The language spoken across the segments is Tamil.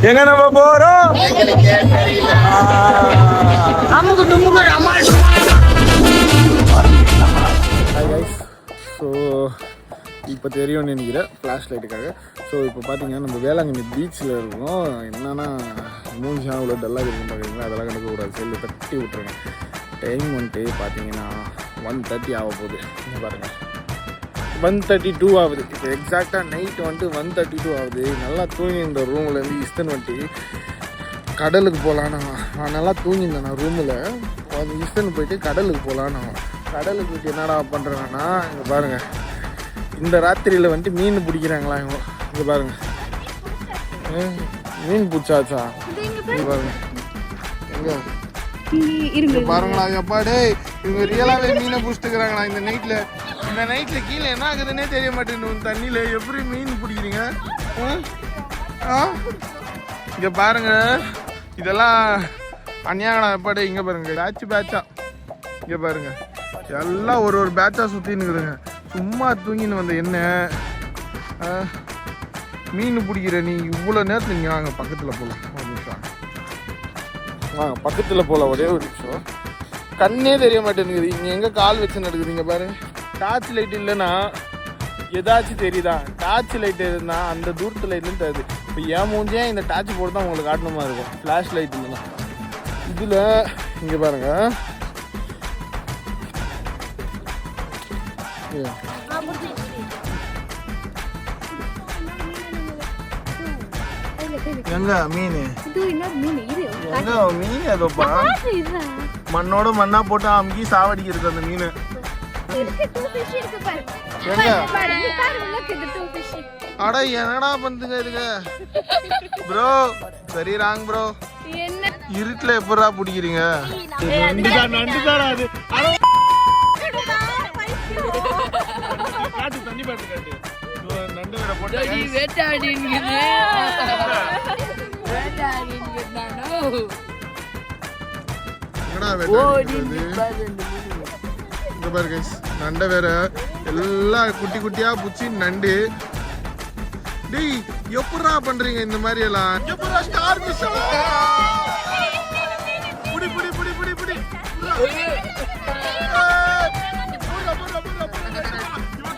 எங்க நம்ம போறோம்? ஸோ இப்போ தெரியும்னு நினைக்கிறேன் ஃப்ளாஷ் லைட்டுக்காக. ஸோ இப்போ பார்த்தீங்கன்னா நம்ம வேளாங்கண்ணி பீச்சில் இருக்கோம். என்னன்னா மூஞ்சி அவ்வளோ டல்லாக இருக்குன்னு பார்க்குறீங்களா, அதெல்லாம் கணக்கக்கூடாது, செல்லு தட்டி விட்ருங்க. டைம் வந்துட்டு பார்த்தீங்கன்னா 1:30 ஆக போகுது. இங்கே பாருங்கள் 1:32 ஆகுது. இப்போ எக்ஸாக்டாக நைட்டு வந்துட்டு 1:32 ஆகுது. நல்லா தூங்கியிருந்த ரூம்லேருந்து இஸ்தன் வந்துட்டு கடலுக்கு போகலான்னு நான் நல்லா தூங்கியிருந்தேன். நான் ரூமில் அது இஸ்தன் போயிட்டு கடலுக்கு போகலான்னு கடலுக்கு போயிட்டு என்னடா பண்ணுறேன்னா இங்கே பாருங்கள் இந்த ராத்திரியில் வந்துட்டு மீன் பிடிக்கிறாங்களா இவங்க. இங்கே பாருங்கள் மீன் பிடிச்சாச்சா இங்கே பாருங்கள் எங்கே பாருங்களா எப்பாடே இவங்க ரியலாகவே மீனை பிடிச்சிட்டுக்கிறாங்களா இந்த நைட்டில் கீழே என்ன ஆகுதுன்னே தெரிய மாட்டேங்குது தண்ணியில். எப்படி மீன் பிடிக்கிறீங்க? இங்கே பாருங்க இதெல்லாம் அநியாயடா எப்பாடே. இங்கே பாருங்க பேட்சா இங்கே பாருங்க எல்லாம் ஒரு பேட்சாக சுற்றின்னுக்குதுங்க. சும்மா தூங்கின்னு வந்த என்ன மீன் பிடிக்கிற நீ இவ்வளோ நேரத்தில் நீங்கள் வாங்க பக்கத்தில் போகலாம். ஒரு நிமிஷம் வாங்க பக்கத்தில் போகலாம். ஒரே ஒரு நிமிஷம். கண்ணே தெரிய மாட்டேங்குது இங்கே எங்கே கால் வச்சு நடக்குதுங்க பாருங்க. டார்ச் லைட் இல்லைன்னா ஏதாச்சும் தெரியுதா? டார்ச் லைட் இருந்தா அந்த தூரத்தில் இருந்து தருது. இப்போ ஏன் மூஞ்சே இந்த டார்ச் போட்டு தான் உங்களுக்கு காட்டணுமா இருக்கும். ஃப்ளாஷ் லைட் இல்லைன்னா இதில் இங்கே பாருங்க எங்க மீன் எங்க மீன் ஏதோப்பா மண்ணோட மண்ணா போட்டு அமுக்கி சாவடிக்கிறது அந்த மீன். அட என்னடா பண்ணுங்க இதுக்கு ப்ரோ? சரி ராங் ப்ரோ. இருட்டுல எப்படா பிடிக்கிறீங்க? தண்ணி பாட்டு காட்டு நண்டு வேற போட்டு நண்டை வேற எல்லாம் குட்டி குட்டியா புச்சி நண்டு. டேய் எப்படா பண்றீங்க இந்த மாதிரி எல்லாம்? எப்படா ஸ்டார் ஃபிஷ் புடி புடி புடி புடி புடி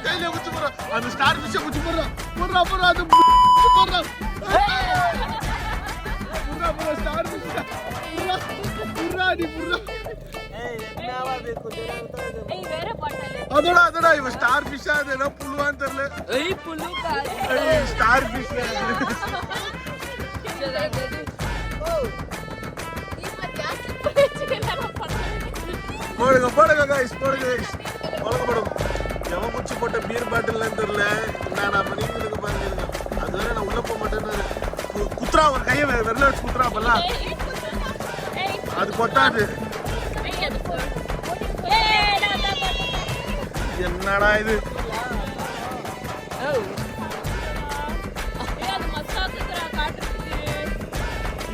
கையில குச்சி போறோம். அந்த ஸ்டார் ஃபிஷ் குச்சி போடுறோம். போடுறா போடுறா அது போடுறா Burra Burra star fish Burra D Burra. அதோட இவன் ஸ்டார் ஃபிஷ்ஷா அது என்ன புல்லுவான்னு தெரியல. ஸ்டார் ஃபிஷ் போடுங்க போடுங்க கைஸ் போடுங்க கைஸ் போடுங்க. எவன் குச்சி போட்ட பீர் பாட்டில்னு தெரியல. என்ன பண்ணிட்டு பாருங்க. அது வேற நான் உள்ள போக மாட்டேன்னு குத்துறா ஒரு கையை வெள்ள வச்சு குத்துறா அப்பெல்லாம் அது கொட்டாது. என்னடா இது?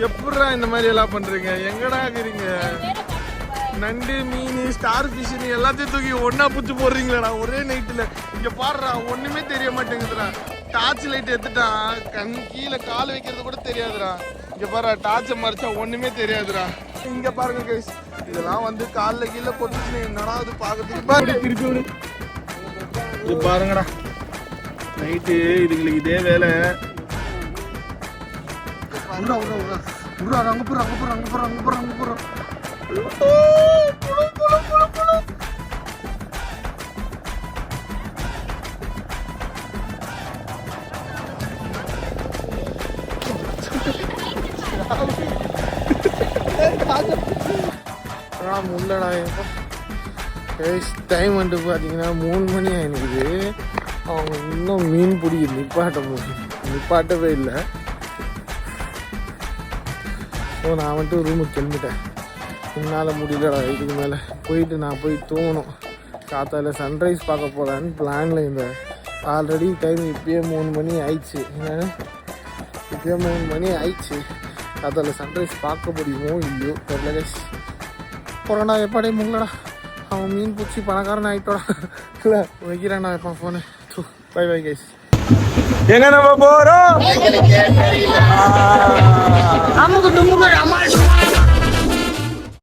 எப்படா இந்த மாதிரி எல்லாம் பண்றீங்க? எங்கடா இருக்கிறீங்க? நண்டு மீன் ஸ்டார் ஃபிஷ் எல்லாத்தையும் தூக்கி ஒன்னா புடிச்சு போடுறீங்களா ஒரே நைட்டுல? இங்க பாடுறா ஒண்ணுமே தெரிய மாட்டேங்குதுடா. டார்ச் லைட் எடுத்துட்டான் கண் கீழே கால் வைக்கிறது கூட தெரியாதுடா. இங்க பாரு டார்ச்சை மறைச்சா ஒண்ணுமே தெரியாதுடா. இங்க பாருங்க கைஸ் இதெல்லாம் வந்து காலில் கீழே போட்டுச்சு என்னடா அது பாக்கிறதுக்கு திருப்பி விடு. இது பாருங்கடா நைட்டு இதுங்களுக்கு இதே வேலை. அங்க போடுறோம் அங்க போடுறோம் அங்க போடுறோம் அங்க போடுறோம் அங்க போடுறோம் அங்க போடுறோம். முள்ளடா டைம் வந்து பார்த்தீங்கன்னா 3 மணி ஆயிடுது. அவங்க இன்னும் மீன் பிடிக்க நிப்பாட்டவே இல்லை. ஸோ நான் வந்துட்டு ரூமுக்கு கிளம்பிட்டேன். என்னால் முடியலடா இதுக்கு மேலே போயிட்டு நான் போய் தூங்கணும். காத்தால சன்ரைஸ் பார்க்க போகலான்னு பிளானில் இருந்தேன். ஆல்ரெடி டைம் இப்போயே 3 மணி ஆயிடுச்சு. இப்போயே 3 மணி ஆயிடுச்சு. காத்தால சன்ரைஸ் பார்க்க முடியுமோ இல்லையோ தெரியல கைஸ். போகிறேன்டா எப்பாடே முங்களடா அவன் மீன் பிடிச்சி பணக்காரன் ஆகிட்டோடா. இல்லை வைக்கிறான்டா எப்பா ஃபோனு. By bye guys. எங்க நம்ம போகிறோம்?